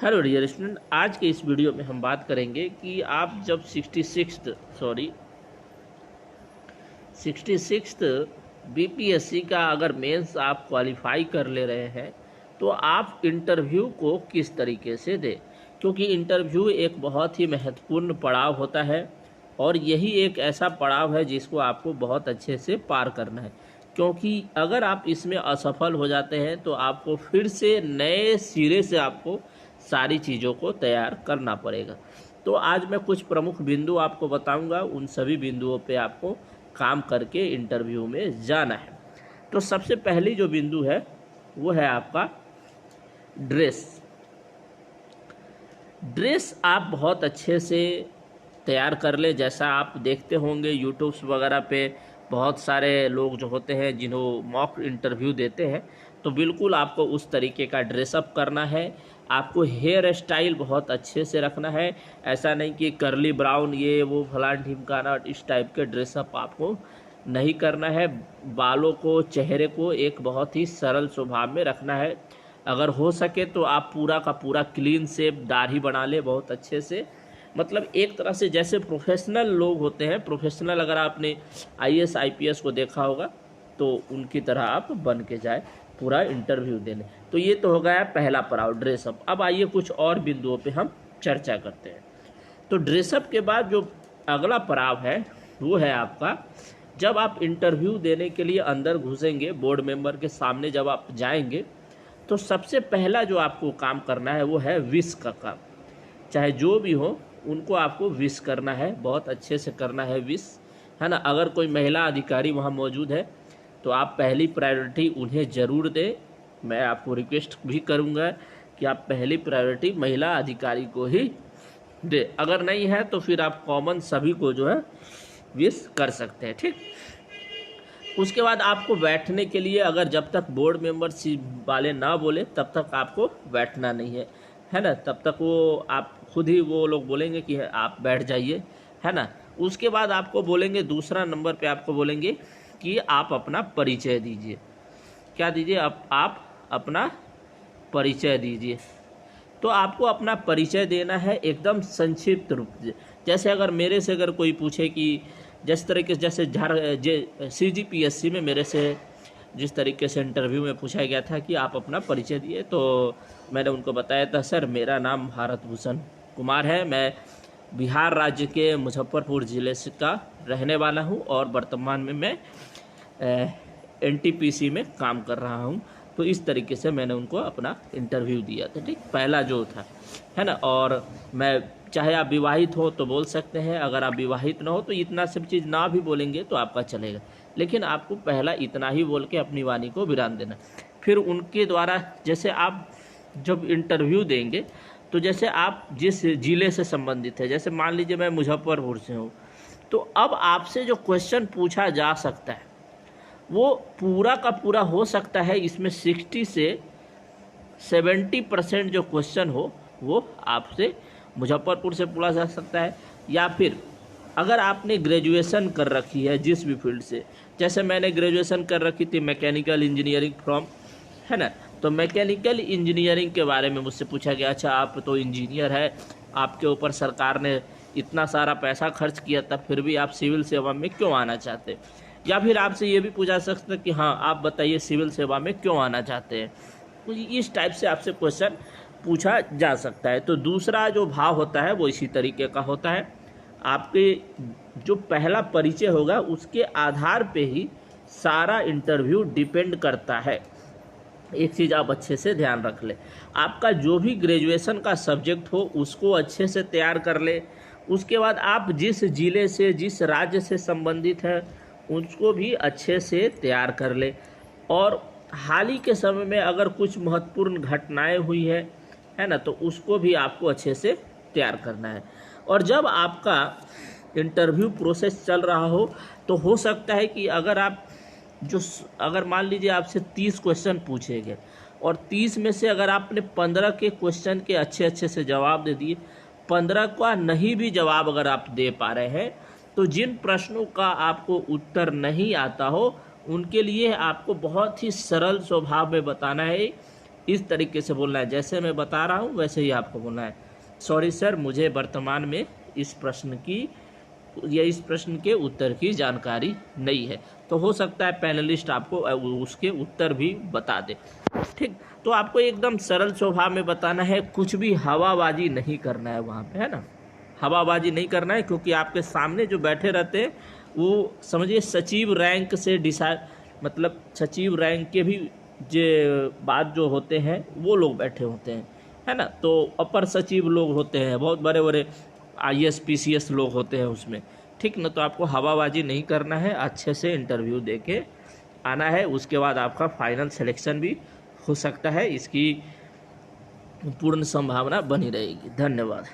Hello dear student, आज के इस वीडियो में हम बात करेंगे कि आप जब 66th बीपीएससी का अगर मेंस आप क्वालिफाई कर ले रहे हैं तो आप इंटरव्यू को किस तरीके से दें, क्योंकि इंटरव्यू एक बहुत ही महत्वपूर्ण पड़ाव होता है और यही एक ऐसा पड़ाव है जिसको आपको बहुत अच्छे से पार करना है। क्योंकि अगर आप इसमें असफल हो जाते हैं तो आपको फिर से नए सिरे से आपको सारी चीज़ों को तैयार करना पड़ेगा। तो आज मैं कुछ प्रमुख बिंदु आपको बताऊंगा, उन सभी बिंदुओं पे आपको काम करके इंटरव्यू में जाना है। तो सबसे पहली जो बिंदु है वो है आपका ड्रेस आप बहुत अच्छे से तैयार कर ले। जैसा आप देखते होंगे यूट्यूब्स वगैरह पे बहुत सारे लोग जो होते हैं जिन्हों मॉक इंटरव्यू देते हैं, तो बिल्कुल आपको उस तरीके का ड्रेसअप करना है। आपको हेयर स्टाइल बहुत अच्छे से रखना है, ऐसा नहीं कि करली ब्राउन ये वो फलान ढिमकाना इस टाइप के ड्रेसअप आपको नहीं करना है। बालों को, चेहरे को एक बहुत ही सरल स्वभाव में रखना है। अगर हो सके तो आप पूरा का पूरा क्लीन शेव दाढ़ी बना ले बहुत अच्छे से, मतलब एक तरह से जैसे प्रोफेशनल लोग होते हैं। प्रोफेशनल अगर आपने आईएएस आईपीएस को देखा होगा तो उनकी तरह आप बन के जाए पूरा इंटरव्यू देने। तो ये तो हो गया पहला पड़ाव, ड्रेसअप। अब आइए कुछ और बिंदुओं पे हम चर्चा करते हैं। तो ड्रेसअप के बाद जो अगला पड़ाव है वो है आपका, जब आप इंटरव्यू देने के लिए अंदर घुसेंगे, बोर्ड मेंबर के सामने जब आप जाएंगे, तो सबसे पहला जो आपको काम करना है वो है विश का काम। चाहे जो भी हो उनको आपको विश करना है, बहुत अच्छे से करना है विश, है ना। अगर कोई महिला अधिकारी वहाँ मौजूद है तो आप पहली प्रायोरिटी उन्हें ज़रूर दें। मैं आपको रिक्वेस्ट भी करूँगा कि आप पहली प्रायोरिटी महिला अधिकारी को ही दे। अगर नहीं है तो फिर आप कॉमन सभी को जो है विश कर सकते हैं, ठीक। उसके बाद आपको बैठने के लिए, अगर जब तक बोर्ड मेंबरशिप वाले ना बोले तब तक आपको बैठना नहीं है ना। तब तक वो आप खुद ही वो लोग बोलेंगे कि आप बैठ जाइए, है ना। उसके बाद आपको बोलेंगे, दूसरा नंबर पे आपको बोलेंगे कि आप अपना परिचय दीजिए। क्या दीजिए? आप अपना परिचय दीजिए। तो आपको अपना परिचय देना है एकदम संक्षिप्त रूप से। जैसे अगर मेरे से अगर कोई पूछे कि जिस तरीके से जैसे CGPSC में मेरे से जिस तरीके से इंटरव्यू में पूछा गया था कि आप अपना परिचय दिए, तो मैंने उनको बताया था, सर मेरा नाम भारत भूषण कुमार है, मैं बिहार राज्य के मुजफ्फरपुर ज़िले से का रहने वाला हूं और वर्तमान में मैं NTPC में काम कर रहा हूं। तो इस तरीके से मैंने उनको अपना इंटरव्यू दिया था, ठीक, पहला जो था, है ना। और मैं, चाहे आप विवाहित हो तो बोल सकते हैं, अगर आप विवाहित ना हो तो इतना सब चीज़ ना भी बोलेंगे तो आपका चलेगा, लेकिन आपको पहला इतना ही बोल के अपनी वाणी को विराम देना। फिर उनके द्वारा, जैसे आप जब इंटरव्यू देंगे तो जैसे आप जिस ज़िले से संबंधित है, जैसे मान लीजिए मैं मुजफ्फरपुर से हूँ, तो अब आपसे जो क्वेश्चन पूछा जा सकता है वो पूरा का पूरा हो सकता है, इसमें 60 से 70% जो क्वेश्चन हो वो आपसे मुजफ्फरपुर से पूछा जा सकता है। या फिर अगर आपने ग्रेजुएशन कर रखी है जिस भी फील्ड से, जैसे मैंने ग्रेजुएशन कर रखी थी मैकेनिकल इंजीनियरिंग फ्रॉम, है ना, तो मैकेनिकल इंजीनियरिंग के बारे में मुझसे पूछा गया, अच्छा आप तो इंजीनियर है, आपके ऊपर सरकार ने इतना सारा पैसा खर्च किया था, फिर भी आप सिविल सेवा में क्यों आना चाहते। या फिर आपसे ये भी पूछा सकता है कि हाँ आप बताइए सिविल सेवा में क्यों आना चाहते हैं। तो इस टाइप से आपसे क्वेश्चन पूछा जा सकता है। तो दूसरा जो भाव होता है वो इसी तरीके का होता है। आपके जो पहला परिचय होगा उसके आधार पे ही सारा इंटरव्यू डिपेंड करता है। एक चीज़ आप अच्छे से ध्यान रख ले, आपका जो भी ग्रेजुएशन का सब्जेक्ट हो उसको अच्छे से तैयार कर ले। उसके बाद आप जिस ज़िले से, जिस राज्य से संबंधित है उसको भी अच्छे से तैयार कर ले। और हाल ही के समय में अगर कुछ महत्वपूर्ण घटनाएं हुई है ना, तो उसको भी आपको अच्छे से तैयार करना है। और जब आपका इंटरव्यू प्रोसेस चल रहा हो सकता है कि अगर मान लीजिए आपसे 30 क्वेश्चन पूछे गए और 30 में से अगर आपने 15 के क्वेश्चन के अच्छे से जवाब दे दिए, 15 का नहीं भी जवाब अगर आप दे पा रहे हैं, तो जिन प्रश्नों का आपको उत्तर नहीं आता हो उनके लिए आपको बहुत ही सरल स्वभाव में बताना है इस तरीके से बोलना है, जैसे मैं बता रहा हूँ वैसे ही आपको बोलना है। सॉरी सर, मुझे वर्तमान में इस प्रश्न की या इस प्रश्न के उत्तर की जानकारी नहीं है। तो हो सकता है पैनलिस्ट आपको उसके उत्तर भी बता दे। ठीक, तो आपको एकदम सरल स्वभाव में बताना है, कुछ भी हवाबाजी नहीं करना है वहाँ पे, है ना। हवाबाजी नहीं करना है, क्योंकि आपके सामने जो बैठे रहते हैं वो समझिए सचिव रैंक से डिसाइड, मतलब सचिव रैंक के भी जो बात जो होते हैं वो लोग बैठे होते हैं, है ना। तो अपर सचिव लोग होते हैं, बहुत बड़े बड़े IAS PCS लोग होते हैं उसमें, ठीक ना। तो आपको हवाबाजी नहीं करना है, अच्छे से इंटरव्यू दे के आना है। उसके बाद आपका फाइनल सिलेक्शन भी हो सकता है, इसकी पूर्ण संभावना बनी रहेगी। धन्यवाद।